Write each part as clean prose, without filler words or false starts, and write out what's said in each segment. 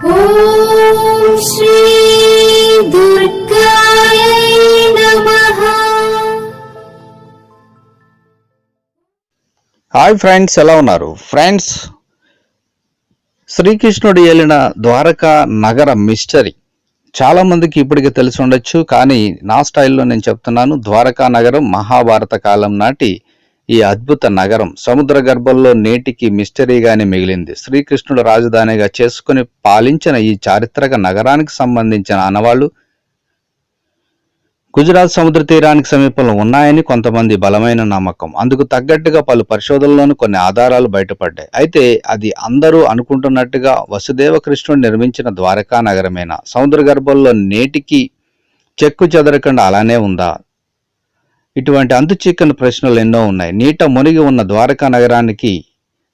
ఓం శ్రీ దుర్గాయ నమః. Hi friends, ఎలా ఉన్నారు ఫ్రెండ్స్? శ్రీకృష్ణుడు ఏలిన ద్వారకా నగర మిస్టరీ చాలా మందికి ఇప్పటికే తెలిసి ఉండొచ్చు. కానీ నా స్టైల్లో నేను చెప్తున్నాను. ద్వారకా నగరం మహాభారత కాలం నాటి ఈ అద్భుత నగరం సముద్ర గర్భంలో నేటికి మిస్టరీగానే మిగిలింది. శ్రీకృష్ణుడు రాజధానిగా చేసుకుని పాలించిన ఈ చారిత్రక నగరానికి సంబంధించిన ఆనవాళ్లు గుజరాత్ సముద్ర తీరానికి సమీపంలో ఉన్నాయని కొంతమంది బలమైన నమ్మకం. అందుకు తగ్గట్టుగా పలు పరిశోధనలోనూ కొన్ని ఆధారాలు బయటపడ్డాయి. అయితే అది అందరూ అనుకుంటున్నట్టుగా వసుదేవ కృష్ణుడు నిర్మించిన ద్వారకా నగరమేనా? సముద్ర గర్భంలో నేటికి చెక్కు చెదరకుండా అలానే ఉందా? ఇటువంటి అంతుచిక్కని ప్రశ్నలు ఎన్నో ఉన్నాయి. నీట మునిగి ఉన్న ద్వారకా నగరానికి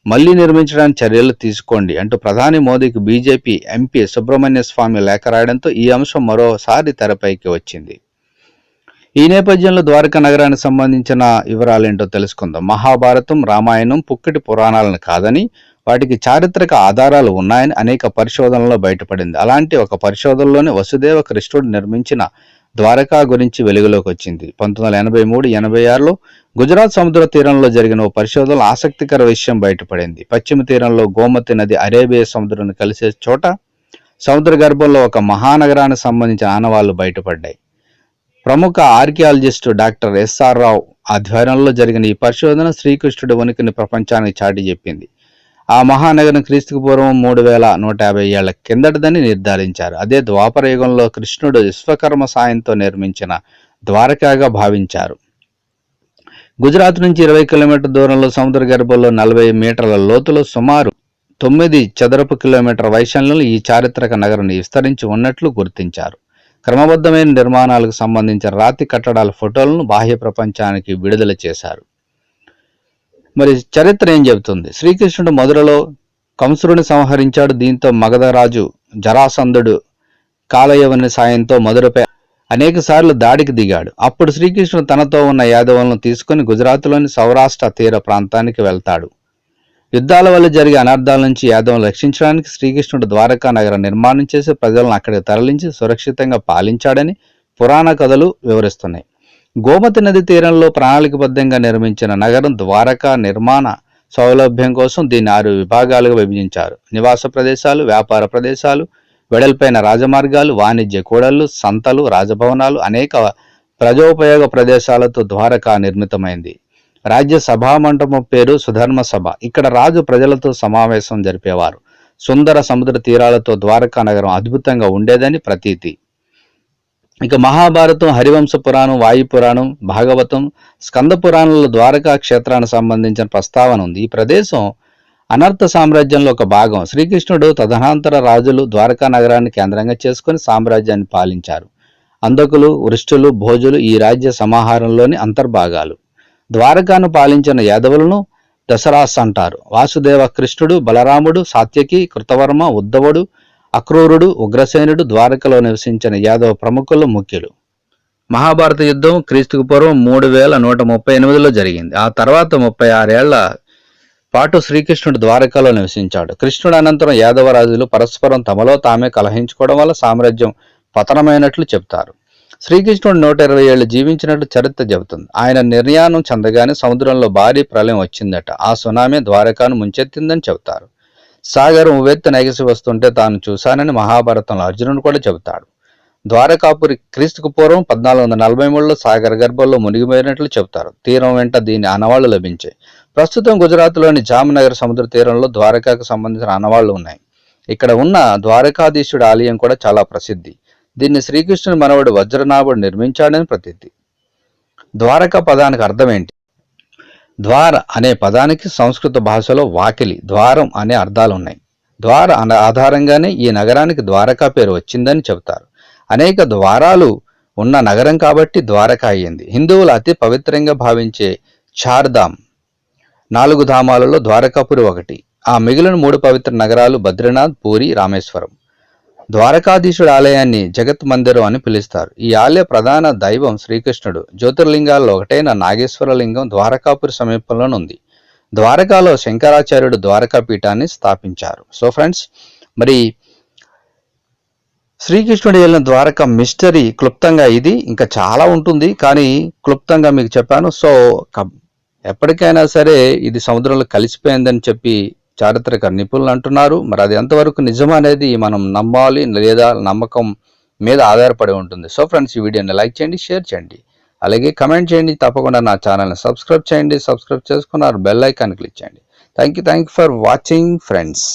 మళ్లీ నిర్మించడానికి చర్యలు తీసుకోండి అంటూ ప్రధాని మోదీకి బీజేపీ ఎంపీ సుబ్రహ్మణ్య స్వామి లేఖ రాయడంతో ఈ అంశం మరోసారి తెరపైకి వచ్చింది. ఈ నేపథ్యంలో ద్వారకా నగరానికి సంబంధించిన వివరాలేంటో తెలుసుకుందాం. మహాభారతం, రామాయణం పుక్కటి పురాణాలను కాదని వాటికి చారిత్రక ఆధారాలు ఉన్నాయని అనేక పరిశోధనల్లో బయటపడింది. అలాంటి ఒక పరిశోధనలోనే వసుదేవ కృష్ణుడు నిర్మించిన ద్వారకా గురించి వెలుగులోకి వచ్చింది. 1983-86లో గుజరాత్ సముద్ర తీరంలో జరిగిన ఓ పరిశోధనలో ఆసక్తికర విషయం బయటపడింది. పశ్చిమ తీరంలో గోమతి నది అరేబియా సముద్రాన్ని కలిసే చోట సముద్ర గర్భంలో ఒక మహానగరానికి సంబంధించిన ఆనవాళ్లు బయటపడ్డాయి. ప్రముఖ ఆర్కియాలజిస్టు డాక్టర్ ఎస్ఆర్ రావు ఆధ్వర్యంలో జరిగిన ఈ పరిశోధన శ్రీకృష్ణుడి ఉనికిని ప్రపంచానికి చాటి చెప్పింది. ఆ మహానగరం క్రీస్తుకు పూర్వం 3150 ఏళ్ల కిందటిదని నిర్ధారించారు. అదే ద్వాపర యుగంలో కృష్ణుడు విశ్వకర్మ సాయంతో నిర్మించిన ద్వారకాగా భావించారు. గుజరాత్ నుంచి 20 కిలోమీటర్ల దూరంలో సముద్ర గర్భంలో 40 మీటర్ల లోతులో సుమారు 9 చదరపు కిలోమీటర్ల వైశాల్యంలో ఈ చారిత్రక నగరం విస్తరించి ఉన్నట్లు గుర్తించారు. క్రమబద్ధమైన నిర్మాణాలకు సంబంధించిన రాతి కట్టడాల ఫోటోలను బాహ్య ప్రపంచానికి విడుదల చేశారు. మరి చరిత్ర ఏం చెబుతుంది? శ్రీకృష్ణుడు మధురలో కంసురుని సంహరించాడు. దీంతో మగధరాజు జరాసంధుడు కాలయవని సాయంతో మధురపై అనేక సార్లు దాడికి దిగాడు. అప్పుడు శ్రీకృష్ణుడు తనతో ఉన్న యాదవులను తీసుకుని గుజరాత్లోని సౌరాష్ట్ర తీర ప్రాంతానికి వెళ్తాడు. యుద్ధాల వల్ల జరిగే అనర్థాల నుంచి యాదవులను రక్షించడానికి శ్రీకృష్ణుడు ద్వారకా నగర నిర్మాణం చేసి ప్రజలను అక్కడికి తరలించి సురక్షితంగా పాలించాడని పురాణ కథలు వివరిస్తున్నాయి. గోమతి నది తీరంలో ప్రణాళికబద్ధంగా నిర్మించిన నగరం ద్వారకా నిర్మాణ సౌలభ్యం కోసం దీన్ని 6 విభాగాలుగా విభజించారు. నివాస ప్రదేశాలు, వ్యాపార ప్రదేశాలు, వెడల్పైన రాజమార్గాలు, వాణిజ్య కూడళ్లు, సంతలు, రాజభవనాలు, అనేక ప్రజోపయోగ ప్రదేశాలతో ద్వారకా నిర్మితమైంది. రాజ్య సభా మంటపం పేరు సుధర్మ సభ. ఇక్కడ రాజు ప్రజలతో సమావేశం జరిపేవారు. సుందర సముద్ర తీరాలతో ద్వారకా నగరం అద్భుతంగా ఉండేదని ప్రతీతి. ఇక మహాభారతం, హరివంశ పురాణం, వాయు పురాణం, భాగవతం, స్కంద పురాణంలో ద్వారకా క్షేత్రానికి సంబంధించిన ప్రస్తావన ఉంది. ఈ ప్రదేశం అనర్థ సామ్రాజ్యంలో ఒక భాగం. శ్రీకృష్ణుడు తదనంతర రాజులు ద్వారకా నగరాన్ని కేంద్రంగా చేసుకుని సామ్రాజ్యాన్ని పాలించారు. అంధకులు, వృష్టులు, భోజులు ఈ రాజ్య సమాహారంలోని అంతర్భాగాలు. ద్వారకాను పాలించిన యాదవులను దశరాస్ అంటారు. వాసుదేవ కృష్ణుడు, బలరాముడు, సాత్యకి, కృతవర్మ, ఉద్ధవుడు, అక్రూరుడు, ఉగ్రసేనుడు ద్వారకలో నివసించిన యాదవ ప్రముఖులు ముఖ్యులు. మహాభారత యుద్ధం క్రీస్తుకు పూర్వం 3138లో జరిగింది. ఆ తర్వాత 36 ఏళ్ల పాటు శ్రీకృష్ణుడు ద్వారకలో నివసించాడు. కృష్ణుడు అనంతరం యాదవ రాజులు పరస్పరం తమలో తామే కలహించుకోవడం వల్ల సామ్రాజ్యం పతనమైనట్లు చెబుతారు. శ్రీకృష్ణుడు 120 ఏళ్లు జీవించినట్లు చరిత్ర చెబుతుంది. ఆయన నిర్యాణం చెందగానే సముద్రంలో భారీ ప్రళయం వచ్చిందట. ఆ సునామీ ద్వారకాను ముంచెత్తిందని చెబుతారు. సాగరం ఉవ్వెత్తున ఎగసి వస్తుంటే తాను చూశానని మహాభారతంలో అర్జునుడు కూడా చెబుతాడు. ద్వారకాపురి క్రీస్తుకు పూర్వం 1443లో సాగర గర్భంలో మునిగిపోయినట్లు చెబుతారు. తీరం వెంట దీని ఆనవాళ్లు లభించాయి. ప్రస్తుతం గుజరాత్లోని జామ్నగర్ సముద్ర తీరంలో ద్వారకాకు సంబంధించిన ఆనవాళ్లు ఉన్నాయి. ఇక్కడ ఉన్న ద్వారకాధీశుడి ఆలయం కూడా చాలా ప్రసిద్ధి. దీన్ని శ్రీకృష్ణుని మనవడు వజ్రనాభుడు నిర్మించాడని ప్రతీతి. ద్వారక పదానికి అర్థం ఏంటి? ద్వార అనే పదానికి సంస్కృత భాషలో వాకిలి, ద్వారం అనే అర్థాలు ఉన్నాయి. ద్వార అనే ఆధారంగానే ఈ నగరానికి ద్వారకా పేరు వచ్చిందని చెబుతారు. అనేక ద్వారాలు ఉన్న నగరం కాబట్టి ద్వారక అయ్యింది. హిందువులు అతి పవిత్రంగా భావించే చార్ధామ్ 4 ధామాలలో ద్వారకాపురి ఒకటి. ఆ మిగిలిన 3 పవిత్ర నగరాలు బద్రీనాథ్, పూరి, రామేశ్వరం. ద్వారకాధీశుడి ఆలయాన్ని జగత్ మందిరం అని పిలుస్తారు. ఈ ఆలయ ప్రధాన దైవం శ్రీకృష్ణుడు. జ్యోతిర్లింగాల్లో ఒకటైన నాగేశ్వర లింగం ద్వారకాపురి సమీపంలోనే ఉంది. ద్వారకాలో శంకరాచార్యుడు ద్వారకా పీఠాన్ని స్థాపించారు. సో ఫ్రెండ్స్, మరి శ్రీకృష్ణుడు వెళ్ళిన ద్వారక మిస్టరీ క్లుప్తంగా ఇది. ఇంకా చాలా ఉంటుంది, కానీ క్లుప్తంగా మీకు చెప్పాను. సో ఎప్పటికైనా సరే ఇది సముద్రంలో కలిసిపోయిందని చెప్పి చారిత్రక నిపుణులు అంటున్నారు. మరి అది ఎంతవరకు నిజం అనేది మనం నమ్మాలి లేదా నమ్మకం మీద ఆధారపడి ఉంటుంది. సో ఫ్రెండ్స్, ఈ వీడియోని లైక్ చేయండి, షేర్ చేయండి, అలాగే కమెంట్ చేయండి. తప్పకుండా నా ఛానల్ని సబ్స్క్రైబ్ చేయండి. సబ్స్క్రైబ్ చేసుకున్నారు బెల్ ఐకాన్ క్లిక్ చేయండి. Thank you for watching friends.